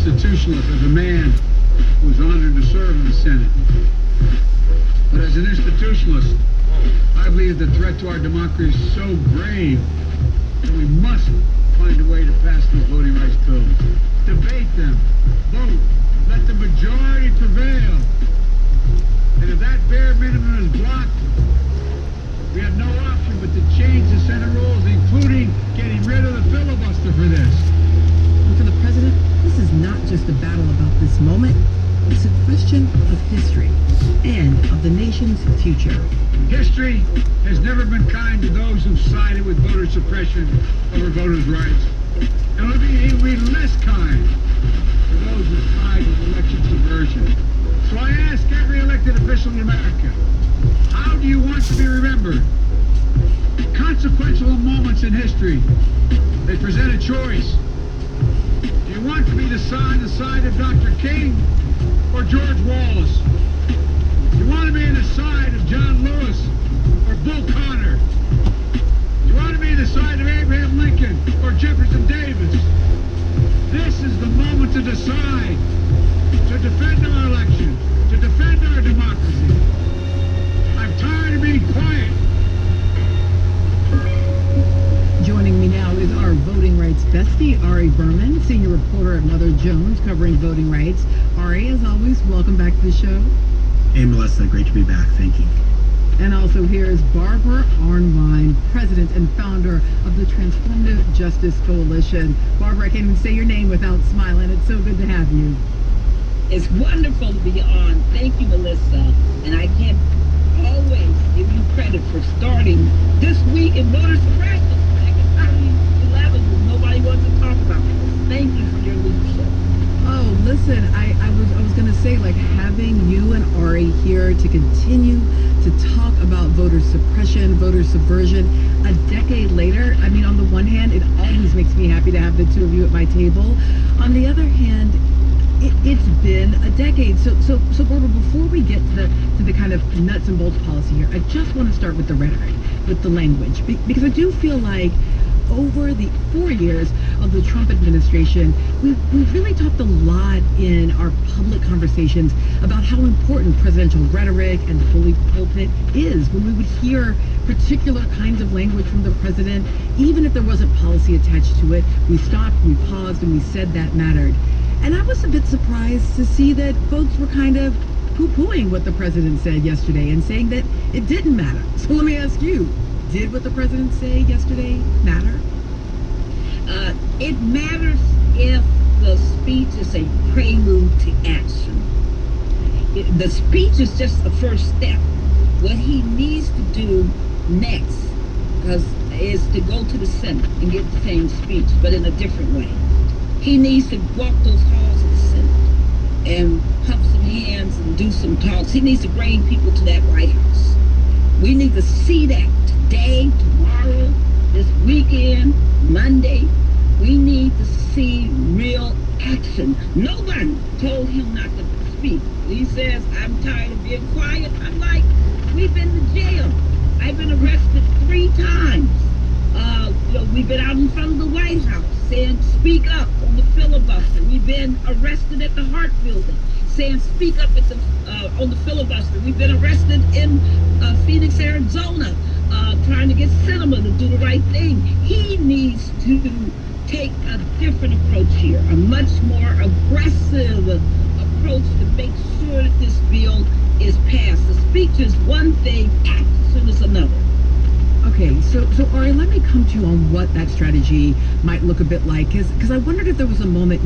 constitutionalist, as a man who was honored to serve in the Senate. But as an institutionalist, I believe the threat to our democracy is so grave that we must find a way to pass these voting rights bills. Debate them, vote, let the majority prevail. And if that bare minimum is blocked, we have no option but to change the Senate rules, including getting rid of the filibuster for this. And for the president, this is not just a battle about this moment. It's a question of history and of the nation's future. History has never been kind to those who've sided with voter suppression over voters' rights. And it'll be less kind to those who side with election subversion. So I ask every elected official in America, how do you want to be remembered? Consequential moments in history, they present a choice. Do you want to be the side of Dr. King or George Wallace? Do you want to be on the side of John Lewis or Bull Connor? Do you want to be on the side of Abraham Lincoln or Jefferson Davis? This is the moment to decide, to defend our election, to defend our democracy. I'm tired of being quiet. Joining me now is our voting rights bestie, Ari Berman, senior reporter at Mother Jones, covering voting rights. Ari, as always, welcome back to the show. Hey, Melissa, great to be back. Thank you. And also here is Barbara Arnwine, president and founder of the Transformative Justice Coalition. Barbara, I can't even say your name without smiling. It's so good to have you. It's wonderful to be on. Thank you, Melissa. And I can't always give you credit for starting this week in voter suppression back in 2011 when nobody wanted to talk about it. Thank you for your leadership. Oh, listen, I was going to say, like, having you and Ari here to continue to talk about voter suppression, voter subversion, a decade later. I mean, on the one hand, it always makes me happy to have the two of you at my table. On the other hand, it's been a decade. So Barbara, before we get to the kind of nuts and bolts policy here, I just want to start with the rhetoric, with the language, because I do feel like over the 4 years of the Trump administration, we've really talked a lot in our public conversations about how important presidential rhetoric and the bully pulpit is. When we would hear particular kinds of language from the president, even if there wasn't policy attached to it, we stopped, we paused, and we said that mattered. And I was a bit surprised to see that folks were kind of poo-pooing what the president said yesterday and saying that it didn't matter. So let me ask you, did what the president say yesterday matter? It matters if the speech is a prelude to action. The speech is just the first step. What he needs to do next is to go to the Senate and get the same speech, but in a different way. He needs to walk those halls of the Senate and pump some hands and do some talks. He needs to bring people to that White House. We need to see that today, tomorrow, this weekend, Monday. We need to see real action. Nobody told him not to speak. He says, I'm tired of being quiet. I'm like, we've been to jail. I've been arrested 3 times. We've been out in front of the White House saying, speak up on the filibuster. We've been arrested at the Hart Building saying, speak up at on the filibuster. We've been arrested in Phoenix, Arizona, trying to get Sinema to do the right thing. He needs to take a different approach here, a much more aggressive approach to make sure that this bill is passed. The speech is one thing, action is another. Okay, so Ari, let me come to you on what that strategy might look a bit like, because I wondered if there was a moment,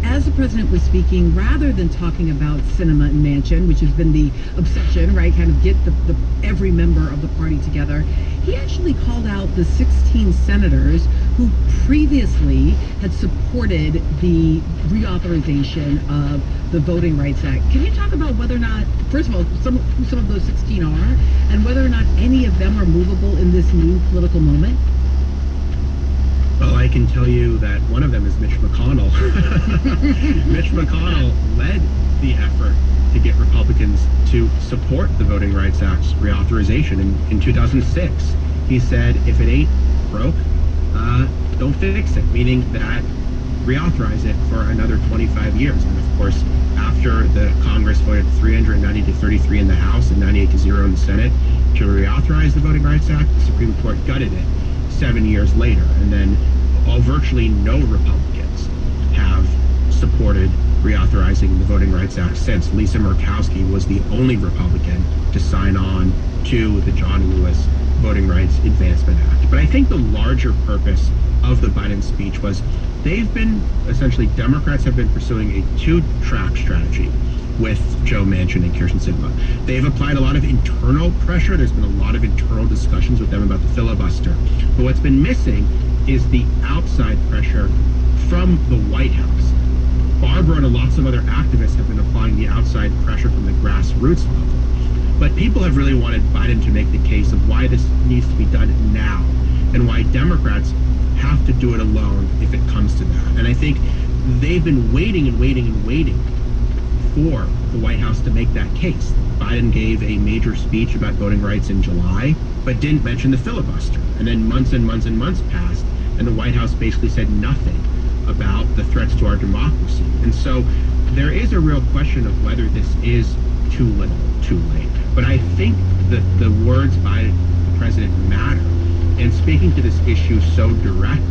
as the president was speaking, rather than talking about Sinema and Manchin, which has been the obsession, right, kind of get the every member of the party together, he actually called out the 16 senators who previously had supported the reauthorization of the Voting Rights Act. Can you talk about whether or not, first of all, who some of those 16 are, and whether or not any of them are movable in this new political moment? Well, I can tell you that one of them is Mitch McConnell. Mitch McConnell led the effort to get Republicans to support the Voting Rights Act's reauthorization in 2006. He said, if it ain't broke, don't fix it, meaning that reauthorize it for another 25 years. And of course, after the Congress voted 390 to 33 in the House and 98 to 0 in the Senate to reauthorize the Voting Rights Act, the Supreme Court gutted it 7 years later. And then virtually no Republicans have supported reauthorizing the Voting Rights Act since. Lisa Murkowski was the only Republican to sign on to the John Lewis Voting Rights Advancement Act. But I think the larger purpose of the Biden speech was Democrats have been pursuing a two-track strategy with Joe Manchin and Kyrsten Sinema. They've applied a lot of internal pressure. There's been a lot of internal discussions with them about the filibuster. But what's been missing is the outside pressure from the White House. Barbara and lots of other activists have been applying the outside pressure from the grassroots level. But people have really wanted Biden to make the case of why this needs to be done now and why Democrats have to do it alone if it comes to that. And I think they've been waiting for the White House to make that case. Biden gave a major speech about voting rights in July, but didn't mention the filibuster. And then months and months and months passed, and the White House basically said nothing about the threats to our democracy. And so there is a real question of whether this is too little, too late. But I think that the words by the president matter. And speaking to this issue so directly,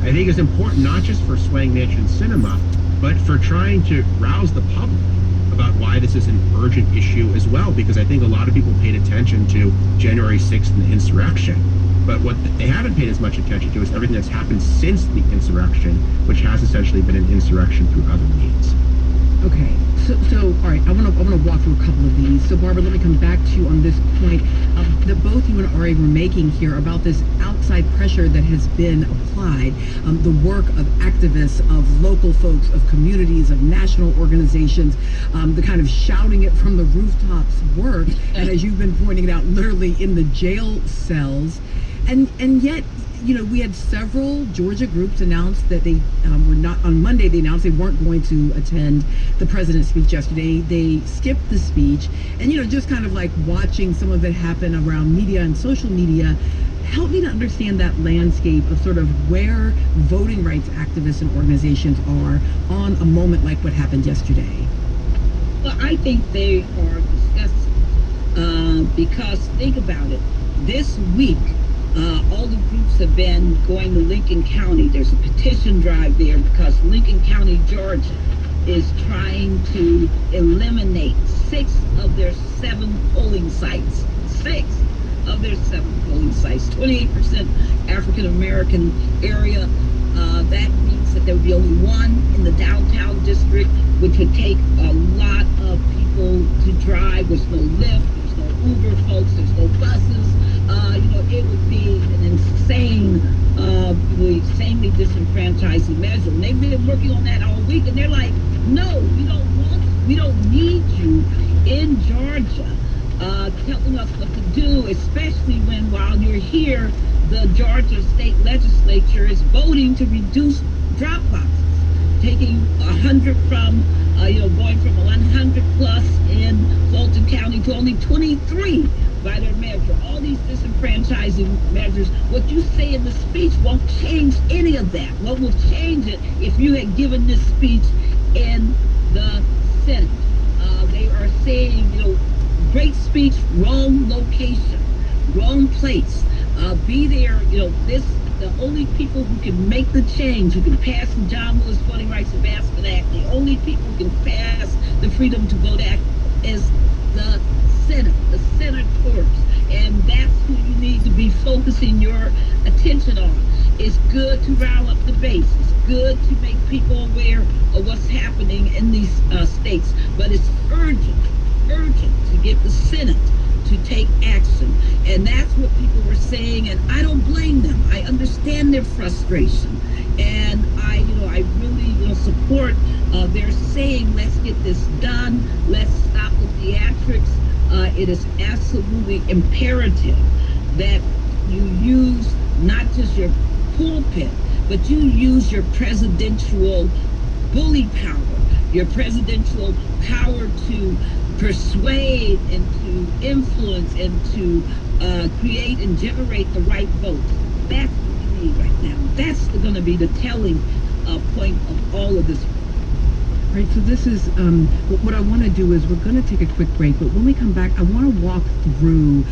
I think is important not just for swaying Manchin Sinema, but for trying to rouse the public about why this is an urgent issue as well, because I think a lot of people paid attention to January 6th and the insurrection. But what they haven't paid as much attention to is everything that's happened since the insurrection, which has essentially been an insurrection through other means. Okay, so all right, I want to walk through a couple of these. So Barbara, let me come back to you on this point that both you and Ari were making here about this outside pressure that has been applied, the work of activists, of local folks, of communities, of national organizations, the kind of shouting it from the rooftops work, and as you've been pointing out, literally in the jail cells, and yet, you know, we had several Georgia groups announce that they were not, on Monday, they announced they weren't going to attend the president's speech yesterday. They skipped the speech. And, you know, just kind of like watching some of it happen around media and social media, help me to understand that landscape of sort of where voting rights activists and organizations are on a moment like what happened yesterday. Well, I think they are discussing because think about it. This week, all the groups have been going to Lincoln County. There's a petition drive there because Lincoln County, Georgia, is trying to eliminate 6 of their 7 polling sites. 6 of their 7 polling sites. 28% African American area. That means that there would be only one in the downtown district, which would take a lot of people to drive. There's no Lyft, there's no Uber folks, there's no buses. It would be an insane, insanely disenfranchising measure. And they've been working on that all week, and they're like, no, we don't need you in Georgia telling us what to do, especially when while you're here, the Georgia state legislature is voting to reduce drop boxes, taking 100 from, going from 100 plus in Fulton County to only 23 by their measure. All these disenfranchising measures, what you say in the speech won't change any of that. What will change it if you had given this speech in the Senate? They are saying, great speech, wrong location, wrong place. Be there, the only people who can make the change, who can pass the John Lewis Voting Rights Advancement Act, the only people who can pass the Freedom to Vote Act is the Senate, the senators, and that's who you need to be focusing your attention on. It's good to rile up the base. It's good to make people aware of what's happening in these states, but it's urgent to get the Senate to take action, and that's what people were saying, and I don't blame them. I understand their frustration, and I really support their saying, let's get this done, let's stop the theatrics. It is absolutely imperative that you use not just your pulpit, but you use your presidential bully power, your presidential power to persuade and to influence and to create and generate the right votes. That's what we need right now. That's going to be the telling point of all of this. Right, so this is what I want to do is we're going to take a quick break, but when we come back, I want to walk through,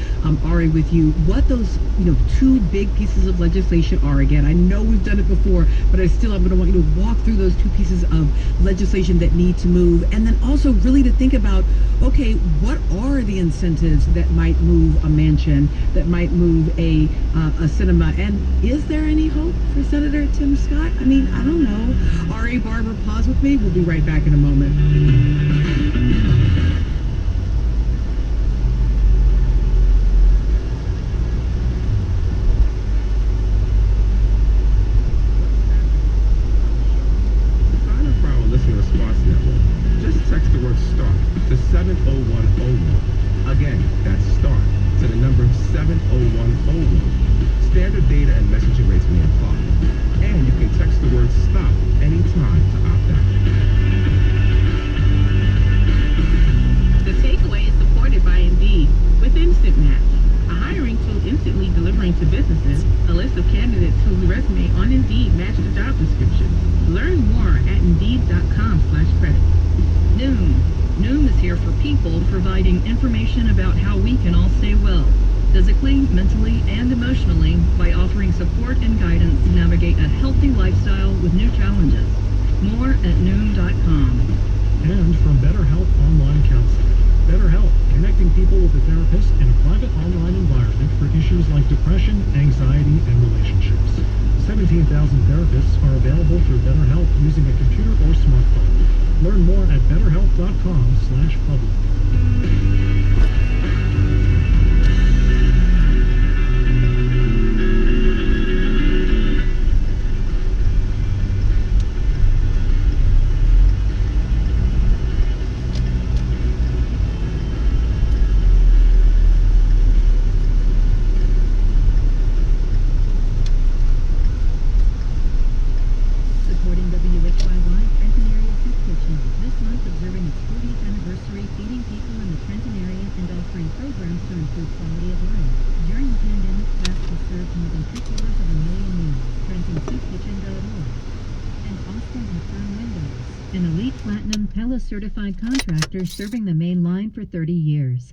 Ari, with you what those two big pieces of legislation are. Again, I know we've done it before, but I'm going to want you to walk through those two pieces of legislation that need to move, and then also really to think about, okay, what are the incentives that might move a mansion, that might move a cinema, and is there any hope for Senator Tim Scott? I mean, I don't know. Ari, Barbara, pause with me. We'll be right back in a moment. Sign up for our listener response network. Just text the word START to 70101. Again, that's START to the number 70101. Standard data and messaging rates may apply. And you can text the word STOP anytime to opt out. The takeaway is supported by Indeed with Instant Match, a hiring tool instantly delivering to businesses a list of candidates whose resume on Indeed match the job description. Learn more at Indeed.com/credit. Noom is here for people, providing information about how we can all stay well, physically, mentally, and emotionally, by offering support and guidance to navigate a healthy lifestyle with new challenges. More at Noom.com. And from BetterHelp Online Counseling. BetterHelp, connecting people with a therapist in a private online environment for issues like depression, anxiety, and relationships. 17,000 therapists are available through BetterHelp using a computer or smartphone. Learn more at betterhelp.com/public. Supporting WHYY Trenton Area Soup Kitchen. This month observing its 40th anniversary, feeding people in the Trenton area and offering programs to improve quality of life. During the pandemic, Craft has served more than 750,000 meals. TrentonSoupKitchen.org. And Austin and Fern Windows, an elite platinum Pella certified contractor serving the main line for 30 years.